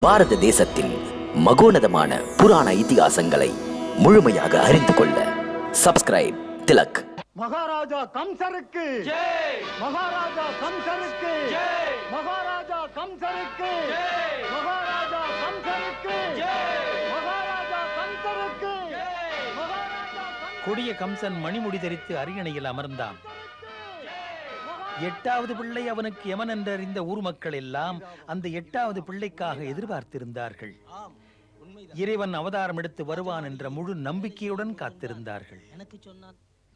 பாரத தேசத்தில் மகோனதமான புராண இதிகாசங்களை முழுமையாக அறிந்து கொள்ள சப்ஸ்கிரைப் திலக். மகாராஜா கம்சருக்கு ஜெய், மகாராஜா கம்சருக்கு ஜெய், மகாராஜா கம்சருக்கு ஜெய், மகாராஜா கம்சருக்கு ஜெய், மகாராஜா கம்சருக்கு ஜெய், மகாராஜா. கொடிய கம்சன் மணிமுடி தரித்து அரியணையில் அமர்ந்தான். 8வது பிள்ளை அவனுக்கு யமன் என்றறிந்த ஊர் மக்கள் எல்லாம் அந்த 8வது பிள்ளைக்காக எதிர்பார்த்திருந்தார்கள். இறைவன் அவதாரம் எடுத்து வருவான் என்ற முழு நம்பிக்கையுடன் காத்திருந்தார்கள்.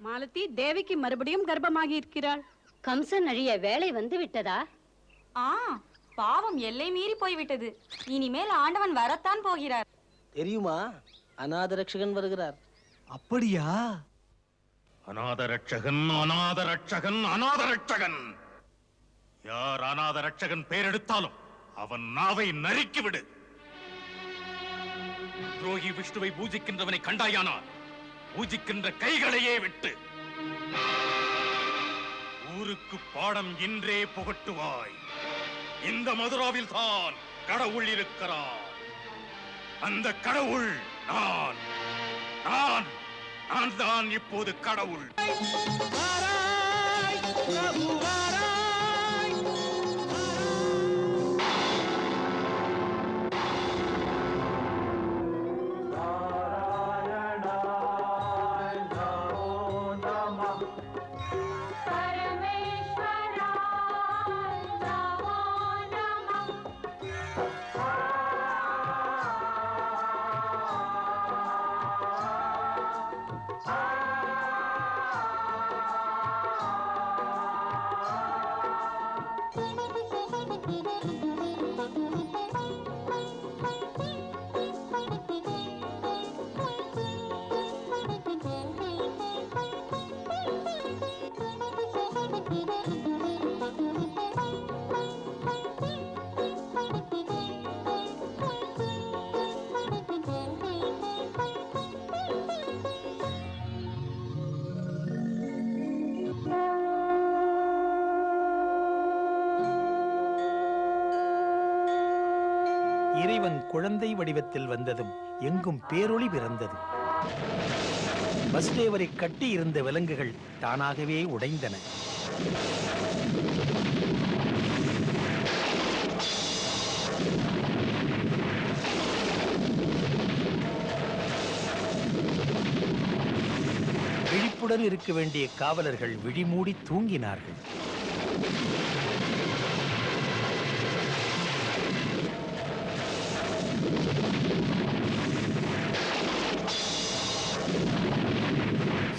மாலதி தேவிக்கு மறுபடியும் கர்ப்பமாகி இருக்கிறாள். கம்சன் அழிய வேலை வந்து விட்டதா? பாவம் எல்லை மீறி போய்விட்டது. இனிமேல் ஆண்டவன் வரத்தான் போகிறார். தெரியுமா? அநாத ரட்சகன் வருகிறார். அப்படியா? அநாத ரட்சகன், அநாத ரட்சகன், அநாத ரட்சகன். யார் அநாத ரட்சகன் பெயரெடுத்தாலும் அவன் நாவை நறுக்கிவிடு. துரோகி விஷ்ணுவை பூஜிக்கின்றவனை கண்டாயானால் பூஜிக்கின்ற கைகளையே விட்டு ஊருக்கு பாடம் இன்றே புகட்டுவாய். இந்த மதுராவில் தான் கடவுள் இருக்கிறார். அந்த கடவுள் நான் நான் நான் தான் இப்போது கடவுள். இறைவன் குழந்தை வடிவத்தில் வந்ததும் எங்கும் பேரொளி பிறந்தது. வசுதேவரை கட்டி இருந்த விலங்குகள் தானாகவே உடைந்தன. விழிப்புடன் இருக்க வேண்டிய காவலர்கள் விழிமூடி தூங்கினார்கள்.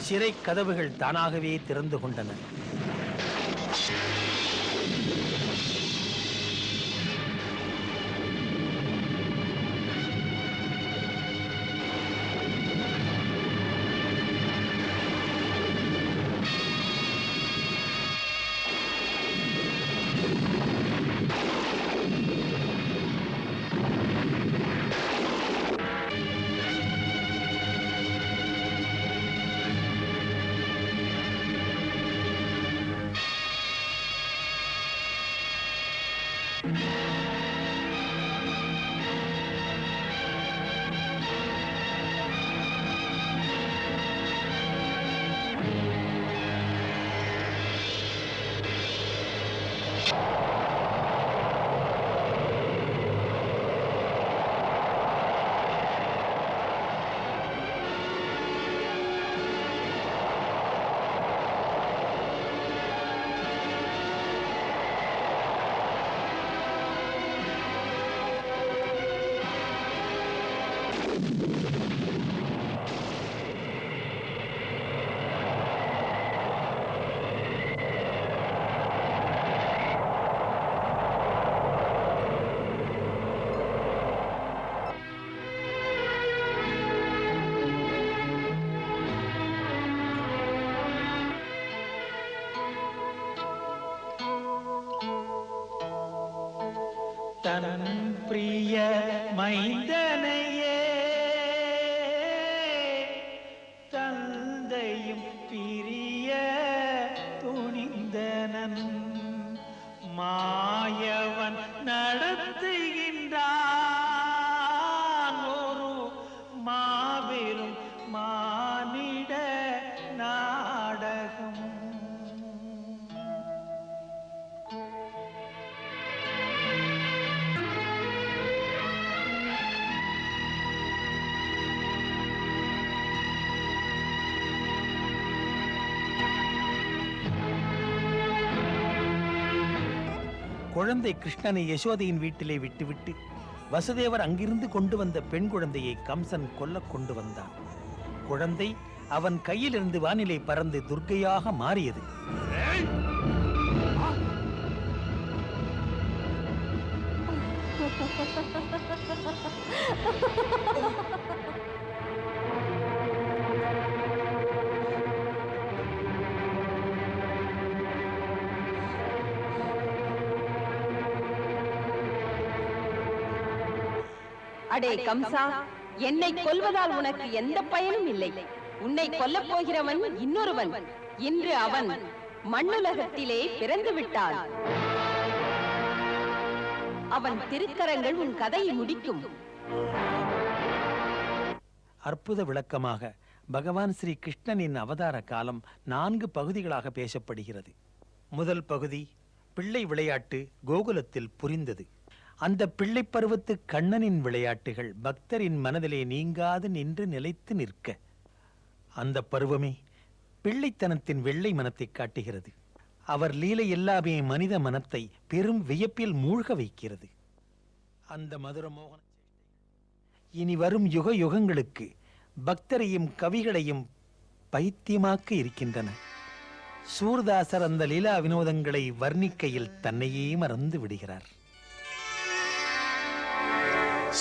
சிறை கதவுகள் தானாகவே திறந்து கொண்டன. தன் பிரிய மைந்தனையே தந்தையும் பிரிய துணிந்தனன் மாயவன் நடத்துகின்றான். குழந்தை கிருஷ்ணனை யசோதையின் வீட்டிலே விட்டுவிட்டு வசுதேவர் அங்கிருந்து கொண்டு வந்த பெண் குழந்தையை கம்சன் கொல்ல கொண்டு வந்தான். குழந்தை அவன் கையிலிருந்து வானிலை பறந்து துர்க்கையாக மாறியது. அடே கம்சா, என்னை கொல்வதால் உனக்கு எந்த பயனும் இல்லை. உன்னை கொல்லப் போகிறவன் இன்னொருவன். இன்று அவன் மண்ணுலகத்திலே பிறந்து விட்டான். அவன் திருக்கரங்கள் உன் கதையை முடிக்கும். அற்புத விளக்கமாக பகவான் ஸ்ரீ கிருஷ்ணனின் அவதார காலம் 4 பகுதிகளாக பேசப்படுகிறது. முதல் பகுதி பிள்ளை விளையாட்டு கோகுலத்தில் புரிந்தது. அந்த பிள்ளை பருவத்து கண்ணனின் விளையாட்டுகள் பக்தரின் மனதிலே நீங்காது நின்று நிலைத்து நிற்க, அந்த பருவமே பிள்ளைத்தனத்தின் வெள்ளை மனத்தை காட்டுகிறது. அவர் லீலை எல்லாமே மனித மனத்தை பெரும் வியப்பில் மூழ்க வைக்கிறது. அந்த மதுர மோகன இனி வரும் யுக யுகங்களுக்கு பக்தரையும் கவிகளையும் பைத்தியமாக்க இருக்கின்றன. சூர்தாசர் அந்த லீலா வினோதங்களை வர்ணிக்கையில் தன்னையே மறந்து விடுகிறார்.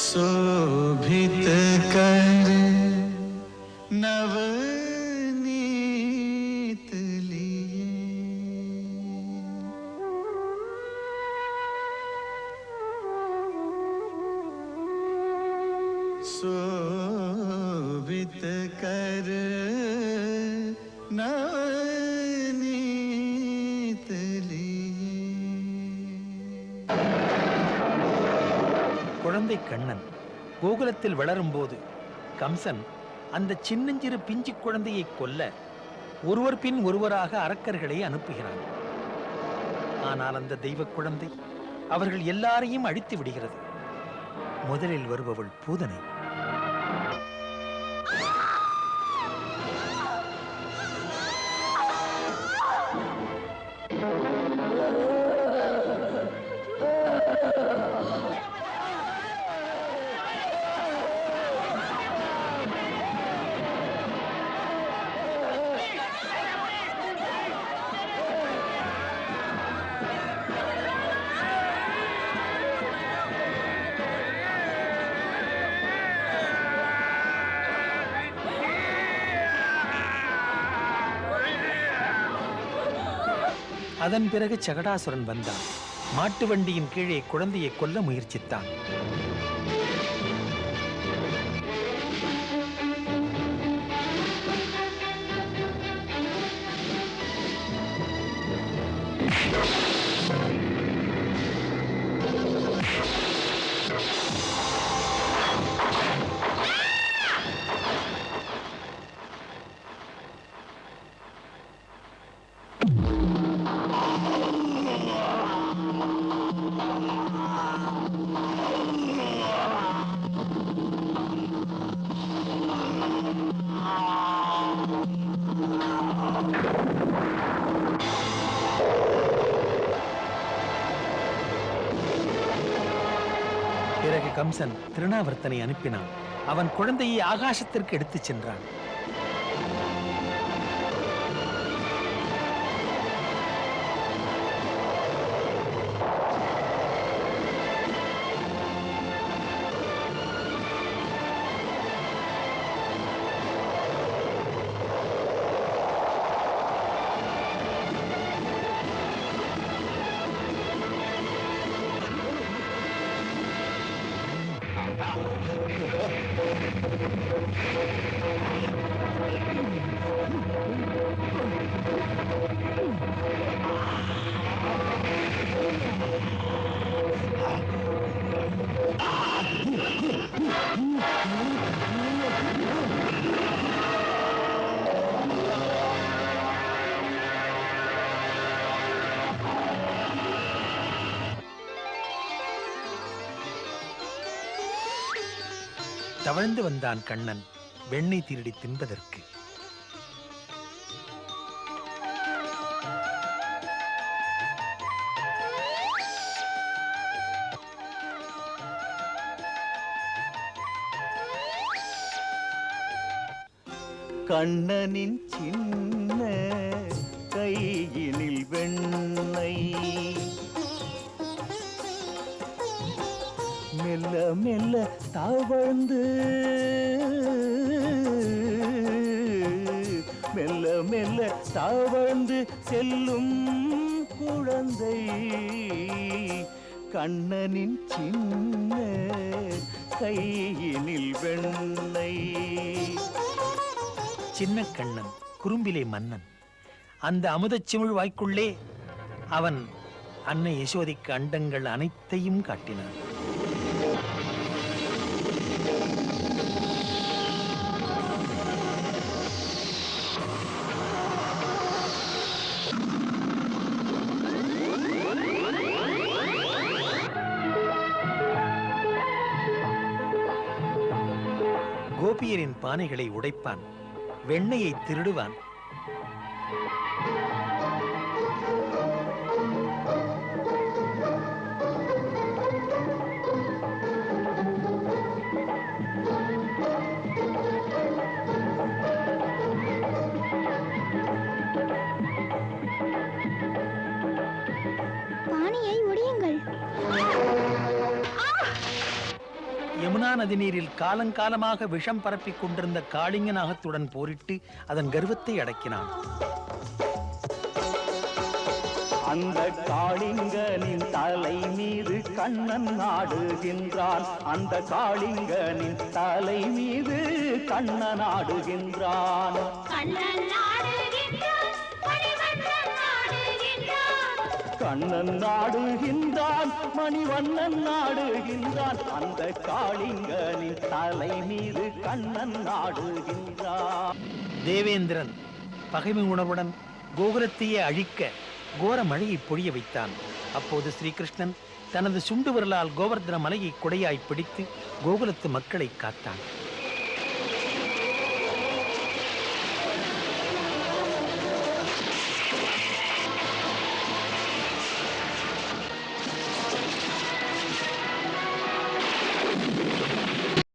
शोभित कर नवनीत लिए शोभित कर नवनीत लिए. குழந்தை கண்ணன் கோகுலத்தில் வளரும் போது கம்சன் அந்த சின்னஞ்சிறு பிஞ்சு குழந்தையை கொல்ல ஒருவர் பின் ஒருவராக அரக்கர்களை அனுப்புகிறான். ஆனால் அந்த தெய்வ குழந்தை அவர்கள் எல்லாரையும் அழித்து விடுகிறது. முதலில் வருபவள் பூதனை. அதன் பிறகு சகடாசுரன் வந்தான். மாட்டு வண்டியின் கீழே குழந்தையை கொல்ல முயற்சித்தான். பிறகு கம்சன் திருநாவர்த்தனை அனுப்பினான். அவன் குழந்தையை ஆகாசத்திற்கு எடுத்துச் சென்றான். தவழ்ந்து வந்தான் கண்ணன் வெண்ணெய் திருடி தின்பதற்கு. கண்ணனின் சின்ன கையினில் வெண்ணை மெல்ல மெல்ல தவழ்ந்து மெல்ல மெல்ல தவழ்ந்து செல்லும் குழந்தை கண்ணனின் சின்ன கையினில் வெண்ணை. சின்ன கண்ணன் குறும்பிலே மன்னன். அந்த அமுதச்சிமிழ் வாய்க்குள்ளே அவன் அன்னை யசோதைக்கு அண்டங்கள் அனைத்தையும் காட்டினான். கோபியரின் பானைகளை உடைப்பான், வெண்ணெயை திருடுவான். பாணியை உடையுங்கள். யமுனா நதி நீரில் காலங்காலமாக விஷம் பரப்பிக் கொண்டிருந்த காளிங்க நாகத்துடன் போரிட்டு அதன் கர்வத்தை அடக்கினான். அந்த காளிங்கனின் தலை மீது கண்ணன் ஆடுகின்றான். அந்த காளிங்கனின் தலை மீது கண்ணன் ஆடுகின்றான். கண்ணன் நாடுகின்றான், மணிவண்ணன் நாடுகின்றான். அந்த காளிங்கனின் தலை மீது கண்ணன் நாடுகின்றான். தேவேந்திரன் பகைமை உணர்வுடன் கோகுலத்தையே அழிக்க கோர மழையை பொழிய வைத்தான். அப்போது ஸ்ரீகிருஷ்ணன் தனது சுண்டு விரலால் கோவர்தன மலையை கொடையாய் பிடித்து கோகுலத்து மக்களை காத்தான்.